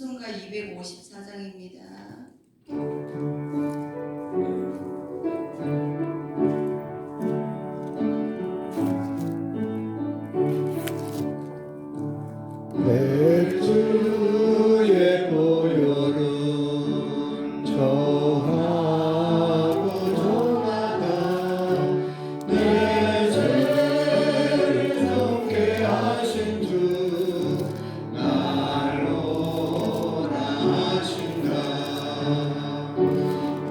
찬송가 254장입니다. 내 주의 보혈은 정하고 정하다 내 죄를 정케 하신 주 날로 나신다.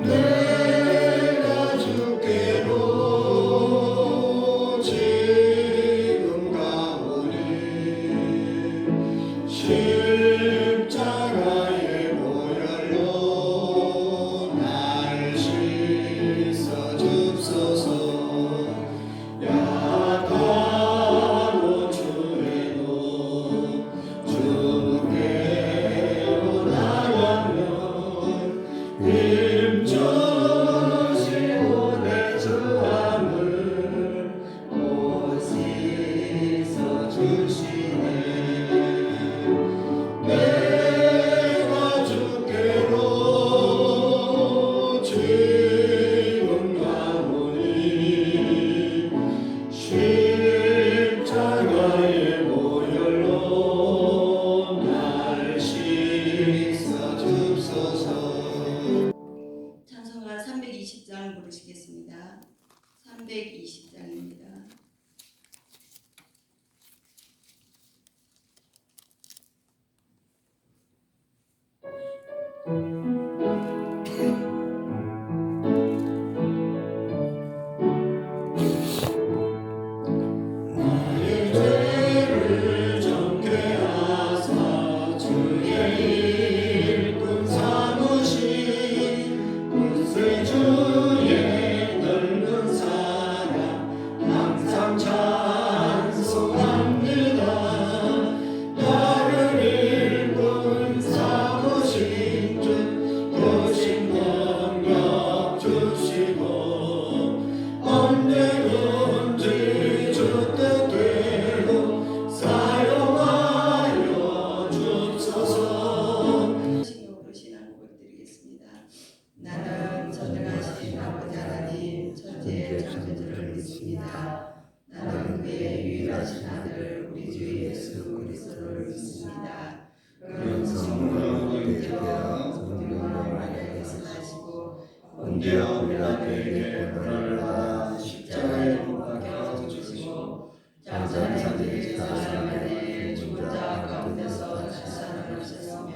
내가 주께로 지금 가오니 십자가의 보혈로 날 씻어 줍소서. 약하고 주에도 주께로 나가면 힘주시고 내 주함을 못 씻어 주시네. 내가 주께로 지금 가오니 십자가의 보혈로 날 씻어 줍소서. 찬송가 320장 부르시겠습니다. 320장입니다. 나의 죄를 정케 하사 주의 일꾼 삼으신 구세주의 넓은 사랑 항상 찬송합니다. 나를 일꾼 삼으신 주 교신 능력 주시고 언제든지 주 뜻대로 사용하여 줍소서. 신경으로 신앙곡을 드리겠습니다. 나는 전능하신 아버지 하나님 천지의 창조주를 믿습니다. 나는 그의 유일하신 아들 우리 주 예수 그리스도를 믿습니다. 그는 성령으로 잉태되어 성령으로 마리아에게서 나시고 본디오 빌라도에게 고난을 받아 십자가에 못 박혀 죽으시고 장사한 자들이 사흘 죽은 자 가운데서 다시 살아나셨으며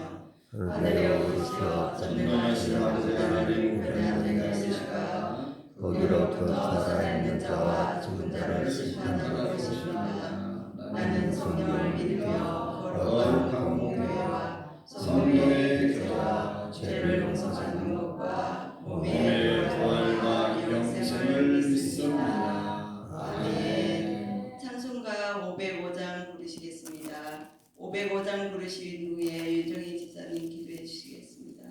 하늘에 오르시어 전능하신 아버지 하나님 우편에 계시다가 거기로부터 살아있는 자와 죽은 자를 심판하러 오십니다. 나는 성령을 믿으며 거룩한 공교회와 성령의 교제와 죄를 용서받는 것과 몸의 부활과 영생을 믿습니다. 아멘. 찬송가 505장 부르시겠습니다. 505장 부르신 후에 윤정희 집사님 기도해 주시겠습니다.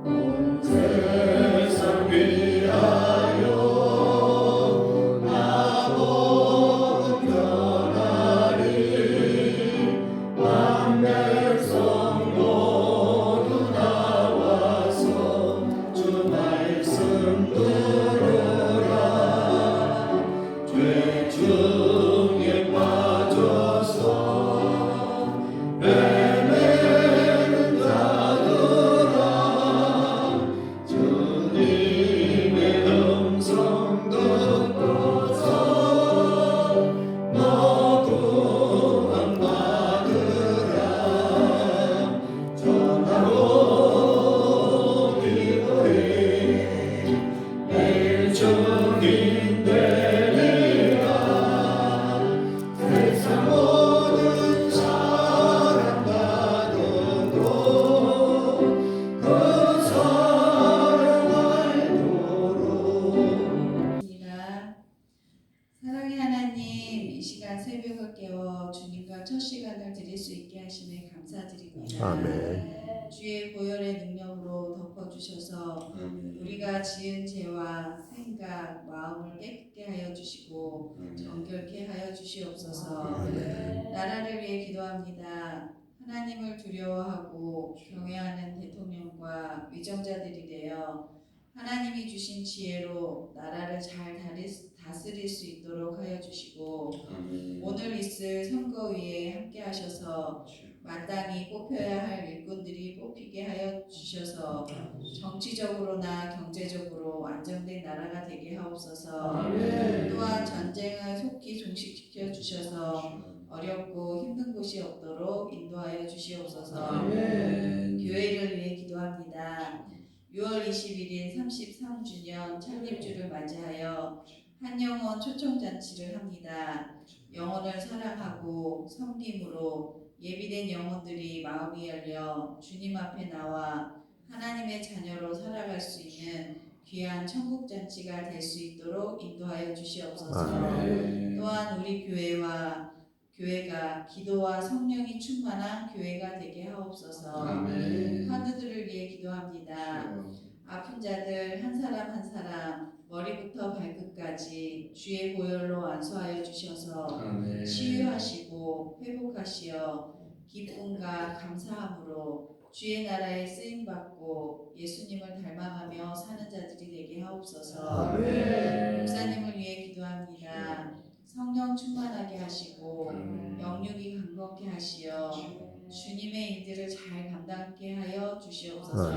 온 세상 위하여 나보고 변하리 만 백성 시간을 드릴 수 있게 하시니 감사드립니다. 아멘. 주의 보혈의 능력으로 덮어주셔서 우리가 지은 죄와 생각, 마음을 깨끗게 하여 주시고 정결케 하여 주시옵소서. 나라를 위해 기도합니다. 하나님을 두려워하고 경외하는 대통령과 위정자들이 되어 하나님이 주신 지혜로 나라를 잘 다스릴 수 있도록 하여 주시고 오늘 있을 선거위에 함께 하셔서 마땅히 뽑혀야 할 일꾼들이 뽑히게 하여 주셔서 정치적으로나 경제적으로 안정된 나라가 되게 하옵소서. 또한 전쟁을 속히 종식시켜 주셔서 어렵고 힘든 곳이 없도록 인도하여 주시옵소서. 교회를 위해 기도합니다. 6월 21일 33주년 창립주를 맞이하여 한영혼 초청잔치를 합니다. 영혼을 사랑하고 섬김으로 예비된 영혼들이 마음이 열려 주님 앞에 나와 하나님의 자녀로 살아갈 수 있는 귀한 천국잔치가 될 수 있도록 인도하여 주시옵소서. 또한 우리 교회가 기도와 성령이 충만한 교회가 되게 하옵소서. 환우들을 위해 기도합니다. 아픈 자들 한 사람 한 사람 머리부터 발끝까지 주의 보혈로 안수하여 주셔서 치유하시고 회복하시어 기쁨과 감사함으로 주의 나라에 쓰임받고 예수님을 닮아가며 사는 자들이 되게 하옵소서. 목사님을 위해 기도합니다. 성령 충만하게 하시고 영육이 강건케 하시어 주님의 일들을 잘 감당케 하여 주시옵소서.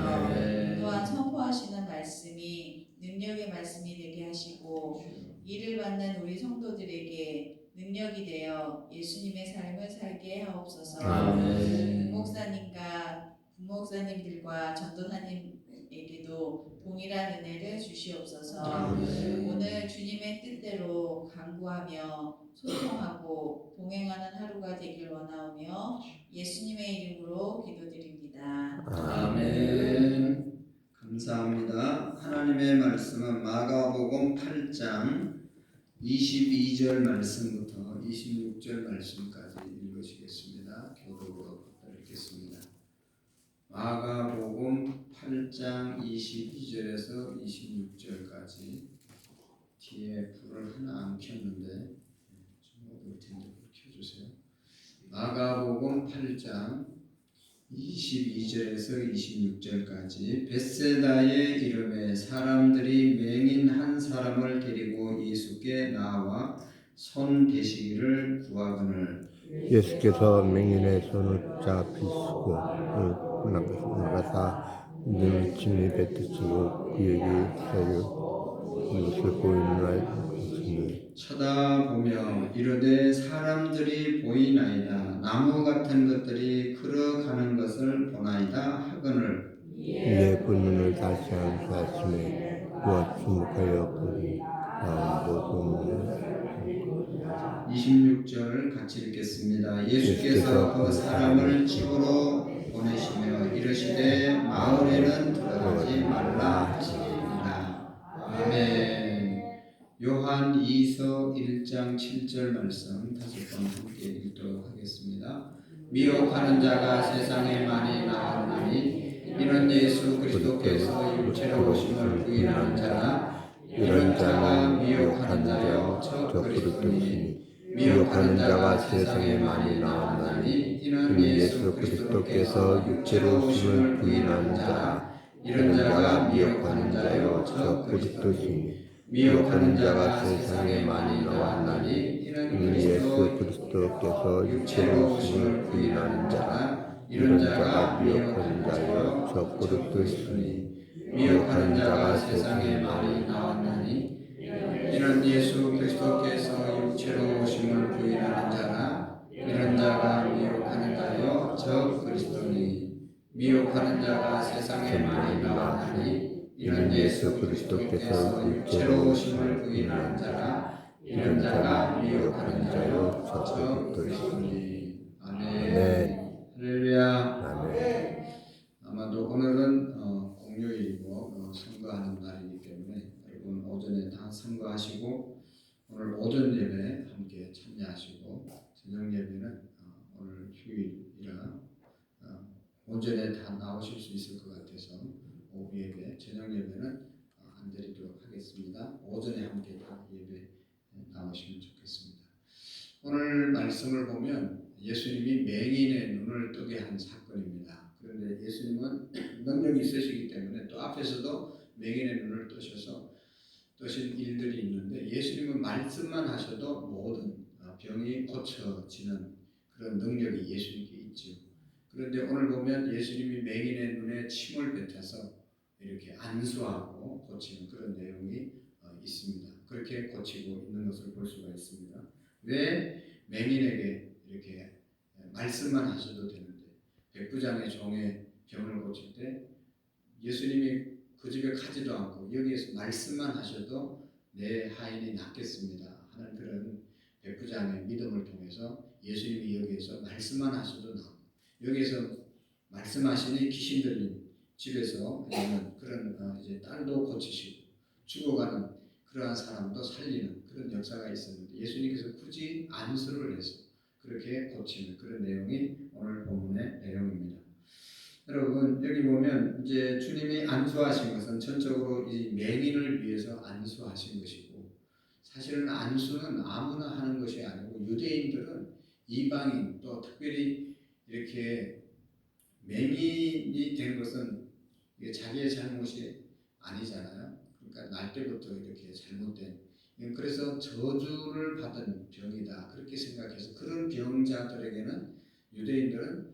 또한 선포하시는 말씀이 능력의 말씀이 되게 하시고 이를 받는 우리 성도들에게 능력이 되어 예수님의 삶을 살게 하옵소서. 목사님과 부목사님들과 전도사님에게도 동일한 은혜를 주시옵소서. 오늘 주님의 뜻대로 간구하며 소통하고 동행하는 하루가 되길 원하오며 예수님의 이름으로 기도드립니다. 아멘. 감사합니다. 하나님의 말씀은 마가복음 8장 22절 말씀부터 26절 말씀까지 읽으시겠습니다. 교독으로 읽겠습니다. 마가복음 8장 22절에서 26절까지 뒤에 불을 하나 안 켰는데 좀 어두울 텐데 불 켜주세요. 마가복음 8장 22절에서 26절까지 벳세다의 이름에 사람들이 맹인 한 사람을 데리고 예수께 나와 손 대시기를 구하거늘 예수께서 맹인의 손을 잡히시고 나가사 눈을 침이 뱉으시고 그에게 새로 이것을 보이나이니 쳐다보며 이르되 사람들이 보이나이다. 나무 같은 것들이 걸어가는 것을 보나이다 하거늘 이에 그 눈을 다시 안수하시매 그와 주목하여 보니 모든 26절 같이 읽겠습니다. 예수께서 그 사람을 집으로 보내시며 이르시되 마을에는 들어가지 말라 하시니라. 아멘. 요한 2서 1장 7절 말씀 다섯 번 함께 읽도록 하겠습니다. 미혹하는 자가 세상에 많이 나왔나니 이는 예수 그리스도께서 육체로 오심을 부인하는 자라. 이런 자가 미혹하는 자요 저 그리스도시니 미혹하는 자가 세상에 많이 나왔나니 이는 예수 그리스도께서 육체로 오심을 부인하는 자라. 이런 자가 미혹하는 자요 저 그리스도시니 미혹하는 자가 세상에 많이 나왔나니 이는 예수 그리스도께서 육체로 오심을 부인하는 자라. 이런 자가 미혹하는 자요 저 그리스도시니 미혹하는 자가 세상에 많이 나왔나니 이는 예수 그리스도께서 육체로 오심을 부인하는 자라. 이런 자가 미혹하는 자요 저 그리스도니 미혹하는 자가 세상에 많이 나왔나니 이는 예수 그리스도께서 육체로 오심을 부인하는 자라. 이런 자가 미혹하는 자요 저 그리스도니. 아멘. 할렐루야. 아멘. 아마도 오늘은 공휴일이고 선거하는 날이기 때문에 여러분 오전에 다 선거하시고 오늘 오전 예배 함께 참여하시고 저녁 예배는 오늘 오전에 다 나오실 수 있을 것 같아서 오후 예배, 저녁 예배는 안 드리도록 하겠습니다. 오전에 함께 다 예배 나오시면 좋겠습니다. 오늘 말씀을 보면 예수님이 맹인의 눈을 뜨게 한 사건입니다. 그런데 예수님은 능력이 있으시기 때문에 또 앞에서도 맹인의 눈을 뜨셔서 뜨신 일들이 있는데 예수님은 말씀만 하셔도 모든 병이 고쳐지는 그런 능력이 예수님께 있죠. 그런데 오늘 보면 예수님이 맹인의 눈에 침을 뱉어서 이렇게 안수하고 고치는 그런 내용이 있습니다. 그렇게 고치고 있는 것을 볼 수가 있습니다. 왜 맹인에게 이렇게 말씀만 하셔도 되는데 백부장의 종의 병을 고칠 때 예수님이 그 집에 가지도 않고 여기에서 말씀만 하셔도 내 하인이 낫겠습니다 하는 그런 백부장의 믿음을 통해서 예수님이 여기에서 말씀만 하셔도 낫고 여기에서 말씀하시니 귀신 들린 집에서 있는 그런 이제 딸도 고치시고 죽어가는 그러한 사람도 살리는 그런 역사가 있었는데 예수님께서 굳이 안수를 해서 그렇게 고치는 그런 내용이 오늘 본문의 내용입니다. 여러분 여기 보면 이제 주님이 안수하신 것은 전적으로 이 맹인을 위해서 안수하신 것이고 사실은 안수는 아무나 하는 것이 아니고 유대인들은 이방인 또 특별히 이렇게 맹인이 된 것은 이게 자기의 잘못이 아니잖아요. 그러니까 날 때부터 이렇게 잘못된 그래서 저주를 받은 병이다 그렇게 생각해서 그런 병자들에게는 유대인들은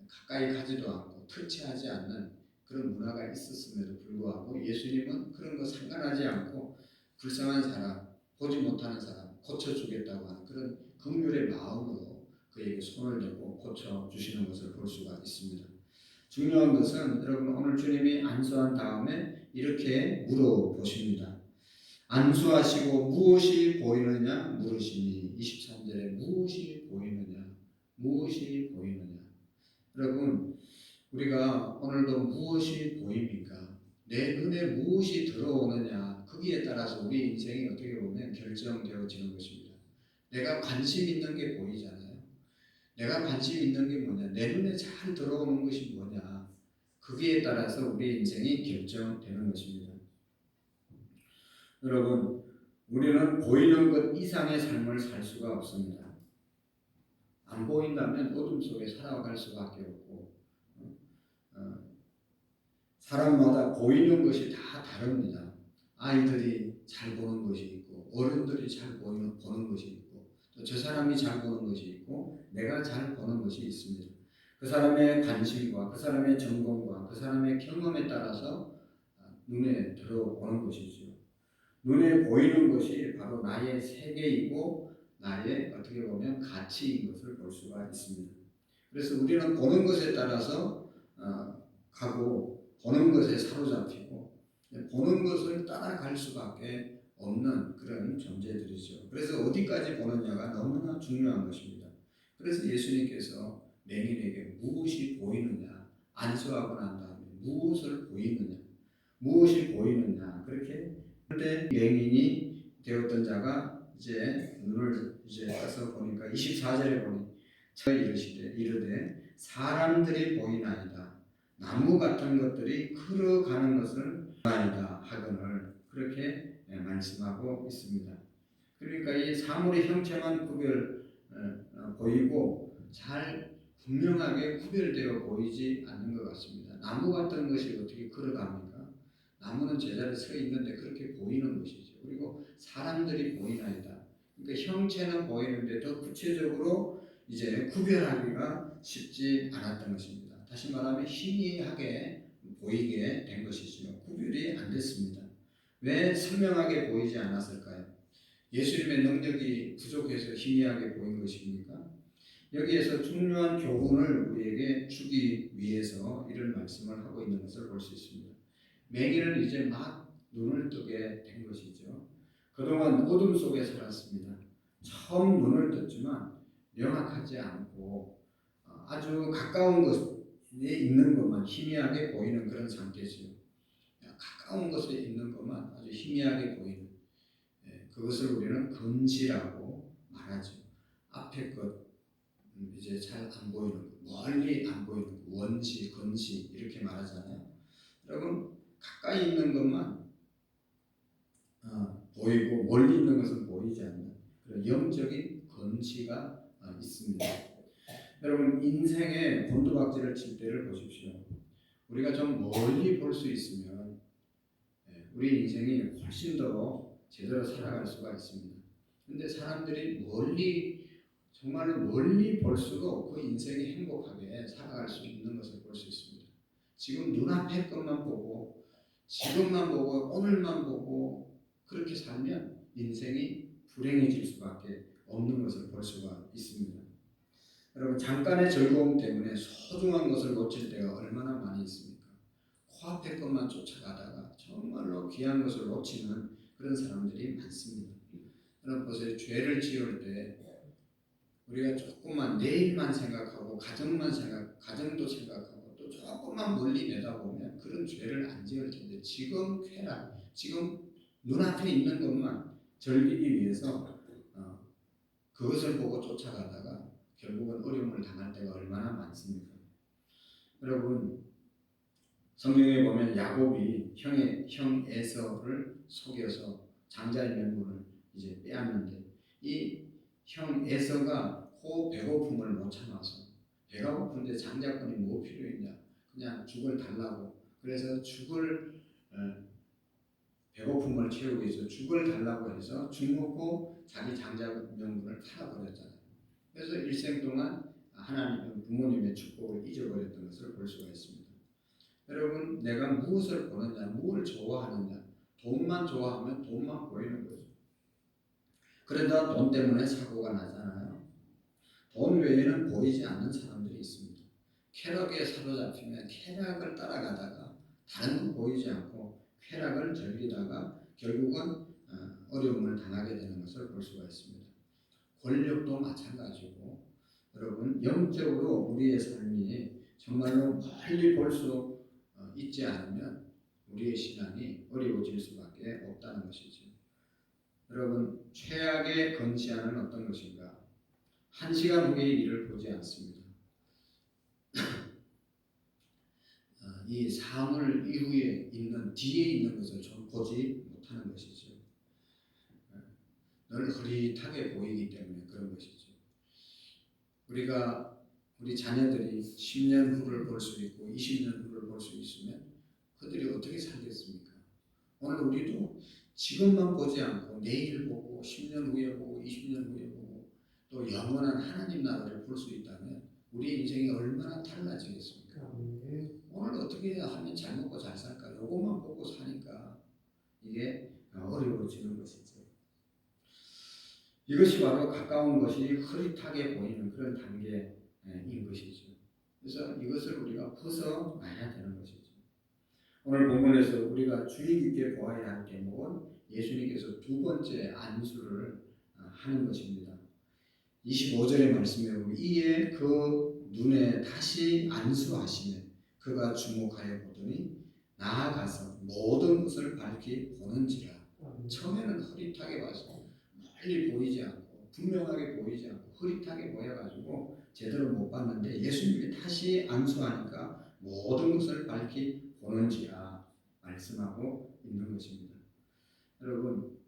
가까이 가지도 않고 터치하지 않는 그런 문화가 있었음에도 불구하고 예수님은 그런 거 상관하지 않고 불쌍한 사람, 보지 못하는 사람 고쳐주겠다고 하는 그런 긍휼의 마음으로 그에게 손을 대고 고쳐주시는 것을 볼 수가 있습니다. 중요한 것은 여러분 오늘 주님이 안수한 다음에 이렇게 물어보십니다. 안수하시고 무엇이 보이느냐 물으시니 23절에 무엇이 보이느냐 무엇이 보이느냐 여러분 우리가 오늘도 무엇이 보입니까? 내 눈에 무엇이 들어오느냐 거기에 따라서 우리 인생이 어떻게 보면 결정되어지는 것입니다. 내가 관심 있는 게 보이잖아요. 내가 관심 있는 게 뭐냐 내 눈에 잘 들어오는 것이 뭐냐 거기에 따라서 우리 인생이 결정되는 것입니다. 여러분 우리는 보이는 것 이상의 삶을 살 수가 없습니다. 안 보인다면 어둠 속에 살아갈 수밖에 없고 사람마다 보이는 것이 다 다릅니다. 아이들이 잘 보는 것이 있고 어른들이 잘 보는 것이 있고 또 저 사람이 잘 보는 것이 있고 내가 잘 보는 것이 있습니다. 그 사람의 관심과 그 사람의 전공과 그 사람의 경험에 따라서 눈에 들어오는 것이죠. 눈에 보이는 것이 바로 나의 세계이고 나의 어떻게 보면 가치인 것을 볼 수가 있습니다. 그래서 우리는 보는 것에 따라서 가고 보는 것에 사로잡히고 보는 것을 따라갈 수밖에 없는 그런 존재들이죠. 그래서 어디까지 보느냐가 너무나 중요한 것입니다. 그래서 예수님께서 맹인에게 무엇이 보이느냐 안수하고 난 다음에 무엇을 보이느냐 무엇이 보이느냐 그렇게 그때 맹인이 되었던 자가 이제 눈을 이제 떠서 보니까 24절에 보니 이르되 사람들이 보이나이다 나무 같은 것들이 걸어가는 것을 보나이다 하거늘 그렇게 말씀하고 있습니다. 그러니까 이 사물의 형체만 보이고 잘 분명하게 구별되어 보이지 않는 것 같습니다. 나무 같은 것이 어떻게 걸어갑니까? 나무는 제자리에 서 있는데 그렇게 보이는 것이죠. 그리고 사람들이 보이나이다. 그러니까 형체는 보이는데 더 구체적으로 이제 구별하기가 쉽지 않았던 것입니다. 다시 말하면 희미하게 보이게 된 것이죠. 구별이 안 됐습니다. 왜 선명하게 보이지 않았을까요? 예수님의 능력이 부족해서 희미하게 보인 것입니까? 여기에서 중요한 교훈을 우리에게 주기 위해서 이런 말씀을 하고 있는 것을 볼 수 있습니다. 맹인은 이제 막 눈을 뜨게 된 것이죠. 그동안 어둠 속에 살았습니다. 처음 눈을 떴지만 명확하지 않고 아주 가까운 것에 있는 것만 희미하게 보이는 그런 상태죠. 가까운 것에 있는 것만 아주 희미하게 보이는 그것을 우리는 금지라고 말하죠. 앞에 것 이제 잘 안 보이는 거, 멀리 안 보이는 거, 원시, 근시 이렇게 말하잖아요. 여러분 가까이 있는 것만 보이고 멀리 있는 것은 보이지 않는 그런 영적인 근시가 있습니다. 여러분 인생의 곤두박질을 칠 때를 보십시오. 우리가 좀 멀리 볼 수 있으면 우리 인생이 훨씬 더 제대로 살아갈 수가 있습니다. 근데 사람들이 정말로 멀리 볼 수가 없고 인생이 행복하게 살아갈 수 있는 것을 볼 수 있습니다. 지금 눈앞의 것만 보고 지금만 보고 오늘만 보고 그렇게 살면 인생이 불행해질 수밖에 없는 것을 볼 수가 있습니다. 여러분 잠깐의 즐거움 때문에 소중한 것을 놓칠 때가 얼마나 많이 있습니까? 코앞의 것만 쫓아가다가 정말로 귀한 것을 놓치는 그런 사람들이 많습니다. 여러분 보세요. 죄를 지을 때 우리가 조금만 내일만 생각하고 가정도 생각하고 또 조금만 멀리 내다보면 그런 죄를 안 지을 텐데 지금 지금 눈앞에 있는 것만 즐기기 위해서 그것을 보고 쫓아가다가 결국은 어려움을 당할 때가 얼마나 많습니까? 여러분 성경에 보면 야곱이 형 에서를 속여서 장자의 명분을 이제 빼앗는데 이 형 에서가 배고픔을 못 참아서 배가 고픈데 장자권이 뭐 필요했냐 그냥 죽을 달라고 그래서 배고픔을 채우기 위해서 죽을 달라고 해서 죽 먹고 자기 장자 명분을 팔아버렸잖아요. 그래서 일생 동안 하나님 부모님의 축복을 잊어버렸던 것을 볼 수가 있습니다. 여러분 내가 무엇을 보느냐 무엇을 좋아하느냐 돈만 좋아하면 돈만 보이는 거죠. 그러다 돈 때문에 사고가 나잖아요. 돈 외에는 보이지 않는 사람들이 있습니다. 쾌락에 사로잡히면 쾌락을 따라가다가 다른 건 보이지 않고 쾌락을 즐기다가 결국은 어려움을 당하게 되는 것을 볼 수가 있습니다. 권력도 마찬가지고 여러분 영적으로 우리의 삶이 정말로 멀리 볼 수 있지 않으면 우리의 신앙이 어려워질 수밖에 없다는 것이죠. 여러분 최악의 근시안은 어떤 것인가? 1시간 후의 일을 보지 않습니다. 이 사물 이후에 있는 뒤에 있는 것을 좀 보지 못하는 것이죠. 늘 흐릿하게 보이기 때문에 그런 것이죠. 우리 자녀들이 10년 후를 볼 수 있고 20년 후를 볼 수 있으면 그들이 어떻게 살겠습니까? 오늘 우리도 지금만 보지 않고 내일 보고 10년 후에 보고 20년 후에 보고 또 영원한 하나님 나라를 볼 수 있다면 우리 인생이 얼마나 달라지겠습니까? 오늘 어떻게 하면 잘 먹고 잘 살까? 요것만 보고 사니까 이게 어려워지는 것이죠. 이것이 바로 가까운 것이 흐릿하게 보이는 그런 단계인 것이죠. 그래서 이것을 우리가 벗어나야 되는 것이죠. 오늘 본문에서 우리가 주의 깊게 보아야 할 대목은 예수님께서 두 번째 안수를 하는 것입니다. 25절의 말씀에 보면 이에 그 눈에 다시 안수하시며 그가 주목하여 보더니 나아가서 모든 것을 밝히 보는지라. 처음에는 흐릿하게 봐서 멀리 보이지 않고 분명하게 보이지 않고 흐릿하게 보여가지고 제대로 못 봤는데 예수님이 다시 안수하니까 모든 것을 밝히 보는지라 말씀하고 있는 것입니다. 여러분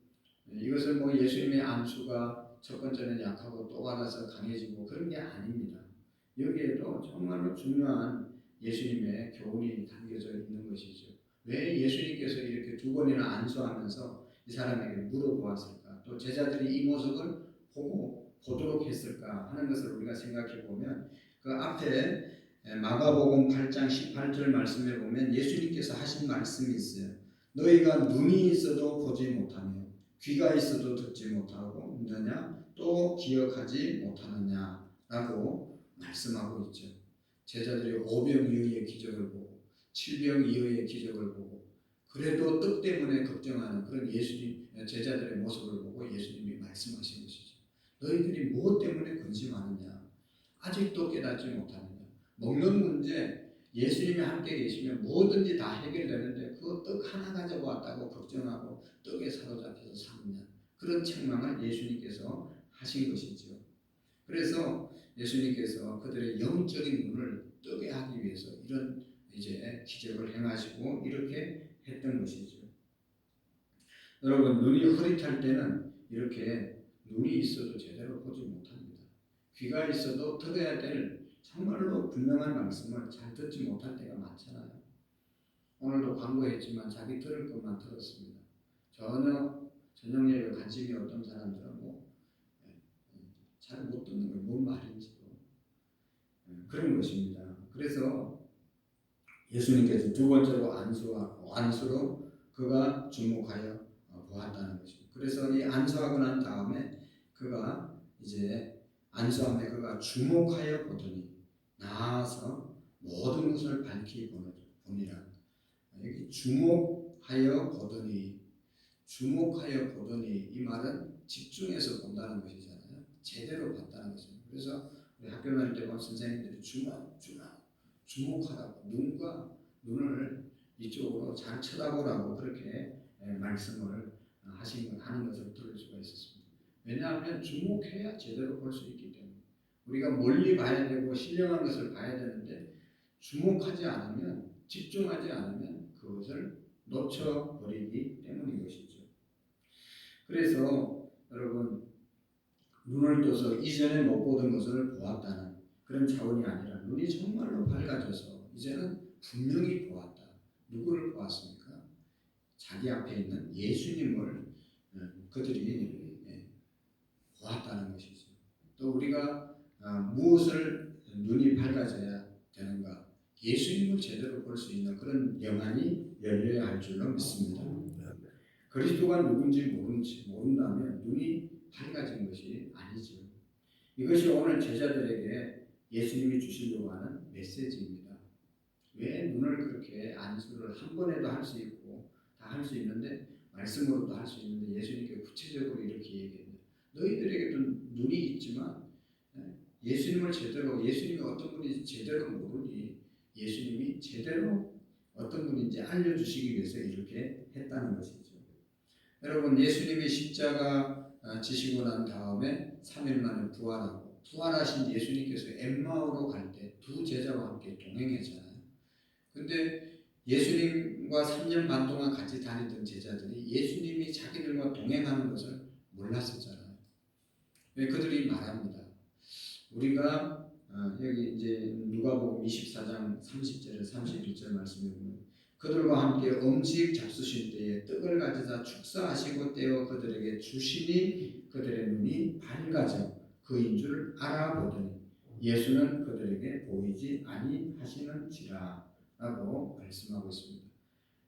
이것은 뭐 예수님의 안수가 첫 번째는 약하고 또 받아서 강해지고 그런 게 아닙니다. 여기에도 정말로 중요한 예수님의 교훈이 담겨져 있는 것이죠. 왜 예수님께서 이렇게 두 번이나 안수하면서 이 사람에게 물어보았을까? 또 제자들이 이 모습을 보도록 했을까 하는 것을 우리가 생각해 보면 그 앞에 마가복음 8장 18절 말씀에 보면 예수님께서 하신 말씀이 있어요. 너희가 눈이 있어도 보지 못하며 귀가 있어도 듣지 못하고 있느냐 또 기억하지 못하느냐라고 말씀하고 있죠. 제자들이 오병이어의 기적을 보고 칠병이어의 기적을 보고 그래도 떡 때문에 걱정하는 그런 예수님 제자들의 모습을 보고 예수님이 말씀하신 것이죠. 너희들이 무엇 때문에 근심하느냐? 아직도 깨닫지 못하느냐? 먹는 문제 예수님이 함께 계시면 뭐든지 다 해결되는데 그 떡 하나 가져왔다고 걱정하고 떡에 사로잡혀서 사느냐? 그런 책망을 예수님께서 하신 것이죠. 그래서 예수님께서 그들의 영적인 눈을 뜨게 하기 위해서 이런 이제 기적을 행하시고 이렇게 했던 것이죠. 여러분, 눈이 흐릿할 때는 이렇게 눈이 있어도 제대로 보지 못합니다. 귀가 있어도 들어야 될 정말로 분명한 말씀을 잘 듣지 못할 때가 많잖아요. 오늘도 광고했지만 자기 들을 것만 들었습니다. 전혀 저녁 예배 관심이 없던 사람들은 잘 못 듣는 거예요. 뭔 말인지도. 그런 것입니다. 그래서 예수님께서 두 번째로 안수로 그가 주목하여 보았다는 것입니다. 그래서 이 안수하고 난 다음에 그가 이제 안수함에 그가 주목하여 보더니 나아서 모든 것을 밝히 보니라. 여기 주목하여 보더니 이 말은 집중해서 본다는 것이잖아요. 제대로 봤다는 것입니다. 그래서 우리 학교 다닐 때 보면 선생님들이 주목하라고 눈을 이쪽으로 잘 쳐다보라고 그렇게 말씀을 하는 것을 들을 수가 있었습니다. 왜냐하면 주목해야 제대로 볼 수 있기 때문에 우리가 멀리 봐야 되고 신령한 것을 봐야 되는데 주목하지 않으면 집중하지 않으면 그것을 놓쳐버리기 때문인 것이죠. 그래서 여러분 눈을 떠서 이전에 못 보던 것을 보았다는 그런 차원이 아니라 눈이 정말로 밝아져서 이제는 분명히 보았다. 누구를 보았습니까? 자기 앞에 있는 예수님을 그들이 보았다는 것이죠. 또 우리가 무엇을 눈이 밝아져야 되는가? 예수님을 제대로 볼 수 있는 그런 영안이 열려야 할 줄로 믿습니다. 그리스도가 누군지 모른다면 눈이 밝아진 것이 아니죠. 이것이 오늘 제자들에게 예수님이 주시려고 하는 메시지입니다. 왜 눈을 그렇게 안수를 한 번에도 할 수 있고 다 할 수 있는데 말씀으로도 할 수 있는데 예수님께 구체적으로 이렇게 얘기합니다. 너희들에게도 눈이 있지만 예수님이 어떤 분인지 제대로 모르니 예수님이 제대로 어떤 분인지 알려주시기 위해서 이렇게 했다는 것이죠. 여러분, 예수님이 십자가 지시고 난 다음에 3일 만에 부활하신 예수님께서 엠마오로 갈 때 두 제자와 함께 동행했잖아요. 근데 예수님과 3년 반 동안 같이 다니던 제자들이 예수님이 자기들과 동행하는 것을 몰랐었잖아요. 왜 그들이 말합니다. 우리가 여기 이제 누가복음 24장 30절에 31절 말씀에 보면 그들과 함께 음식 잡수실 때에 떡을 가져다 축사하시고 떼어 그들에게 주시니 그들의 눈이 밝아져 그인 줄 알아보더니 예수는 그들에게 보이지 아니하시는지라 라고 말씀하고 있습니다.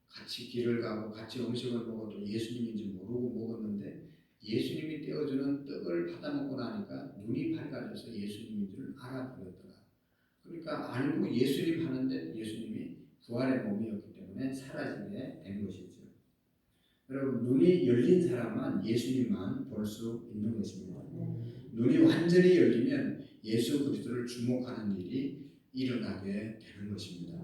같이 길을 가고 같이 음식을 먹어도 예수님인지 모르고 먹었는데 예수님이 떼어주는 떡을 받아 먹고 나니까 눈이 밝아져서 예수님인 줄 알아버렸더라. 그러니까 알고 예수님 하는데 예수님이 부활의 몸이었기 때문에 사라지게 된 것이죠. 여러분, 눈이 열린 사람만 예수님만 볼 수 있는 것입니다. 눈이 완전히 열리면 예수 그리스도를 주목하는 일이 일어나게 되는 것입니다.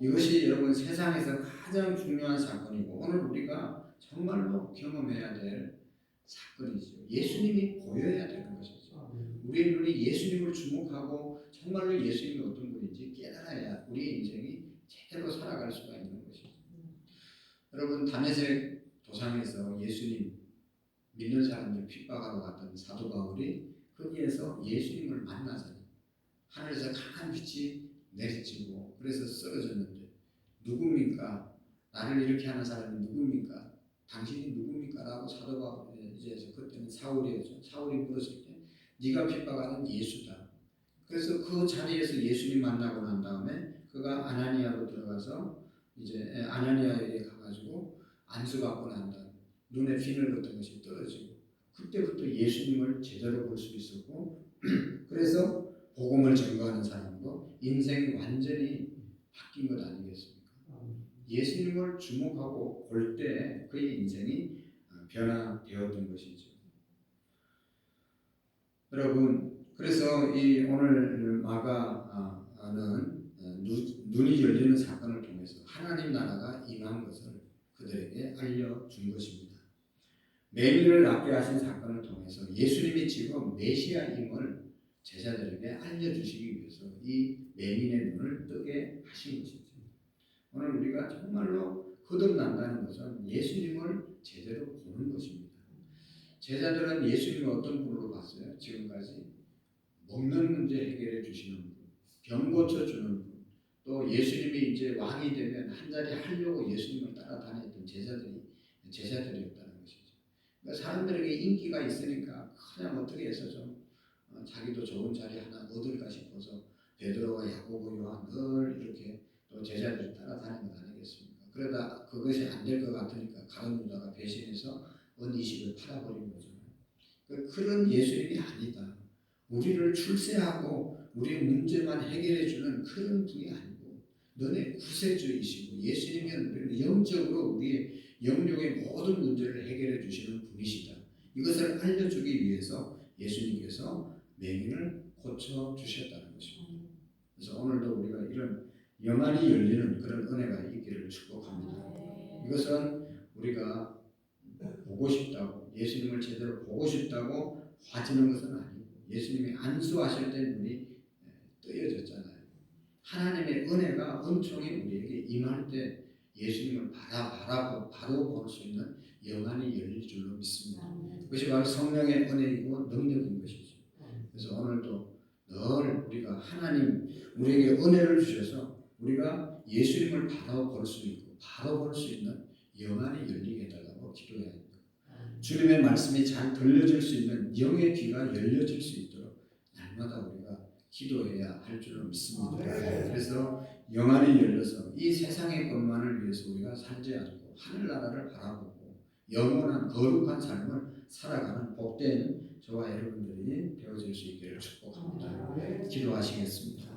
이것이 여러분 세상에서 가장 중요한 사건이고 오늘 우리가 정말로 경험해야 될 사건이죠. 예수님이 보여야 되는 것이죠. 우리의 눈이 예수님을 주목하고 정말로 예수님이 어떤 분인지 깨달아야 우리의 인생이 제대로 살아갈 수가 있는 것이죠. 여러분, 다메섹 도상에서 예수님 믿는 사람들 핍박하러 갔던 사도 바울이 거기에서 예수님을 만나잖아요. 하늘에서 강한 빛이 내리치고 그래서 쓰러졌는데 누굽니까? 나를 이렇게 하는 사람이 누굽니까? 당신이 누굽니까? 라고 사도 바울이 이제 그때는 사울이었죠. 사울이 물었을 때 네가 핍박하는 예수다. 그래서 그 자리에서 예수님 만나고 난 다음에 그가 아나니아로 들어가서 이제 아나니아에게 가가지고 안수받고 난 다음에 눈에 비늘 같은 것이 떨어지고 그때부터 예수님을 제대로 볼 수 있었고 그래서 복음을 증거하는 사람도 인생이 완전히 바뀐 것 아니겠습니까? 예수님을 주목하고 볼 때 그의 인생이 변화되었던 것이죠. 여러분, 그래서 이 오늘 마가는 눈이 열리는 사건을 통해서 하나님 나라가 임한 것을 그들에게 알려준 것입니다. 메리를 낳게 하신 사건을 통해서 예수님이 지금 메시아임을 제자들에게 알려주시기 위해서 이 맹인의 눈을 뜨게 하신 것이죠. 오늘 우리가 정말로 거듭난다는 것은 예수님을 제대로 보는 것입니다. 제자들은 예수님을 어떤 분으로 봤어요? 지금까지 먹는 문제 해결해 주시는 분, 병 고쳐주는 분, 또 예수님이 이제 왕이 되면 한 자리 하려고 예수님을 따라다녔던 제자들이었다는 것이죠. 그러니까 사람들에게 인기가 있으니까 그냥 어떻게 해서 좀 자기도 좋은 자리 하나 얻을까 싶어서 베드로와 야고보, 요한 늘 이렇게 또 제자들이 따라다니는 것 아니겠습니까? 그러다 그것이 안 될 것 같으니까 가룟 유다가 배신해서 언니식을 팔아버린 거잖아요. 그런 예수님이 아니다. 우리를 출세하고 우리의 문제만 해결해주는 그런 분이 아니고 너네 구세주이시고 예수님이 우리를 영적으로 우리의 영역의 모든 문제를 해결해 주시는 분이시다. 이것을 알려주기 위해서 예수님께서 맹인을 고쳐주셨다는 것입니다. 그래서 오늘도 우리가 이런 영안이 열리는 그런 은혜가 있기를 축복합니다. 이것은 우리가 보고 싶다고 예수님을 제대로 보고 싶다고 화지는 것은 아니고 예수님이 안수하실 때 눈이 뜨여졌잖아요. 하나님의 은혜가 은총이 우리에게 임할 때 예수님을 바로 볼 수 있는 영안이 열릴 줄로 믿습니다. 그것이 바로 성령의 은혜이고 능력인 것이죠. 그래서 오늘도 늘 우리가 하나님 우리에게 은혜를 주셔서 우리가 예수님을 바로 볼 수 있고 바로 볼 수 있는 영안이 열리게 해달라고 기도해야 합니다. 주님의 말씀이 잘 들려질 수 있는 영의 귀가 열려질 수 있도록 날마다 우리가 기도해야 할 줄로 믿습니다. 그래서 영안이 열려서 이 세상의 것만을 위해서 우리가 살지 않고 하늘나라를 바라보고 영원한 거룩한 삶을 살아가는 복된 저와 여러분들이 되어질 수 있기를 축복합니다. 기도하시겠습니다.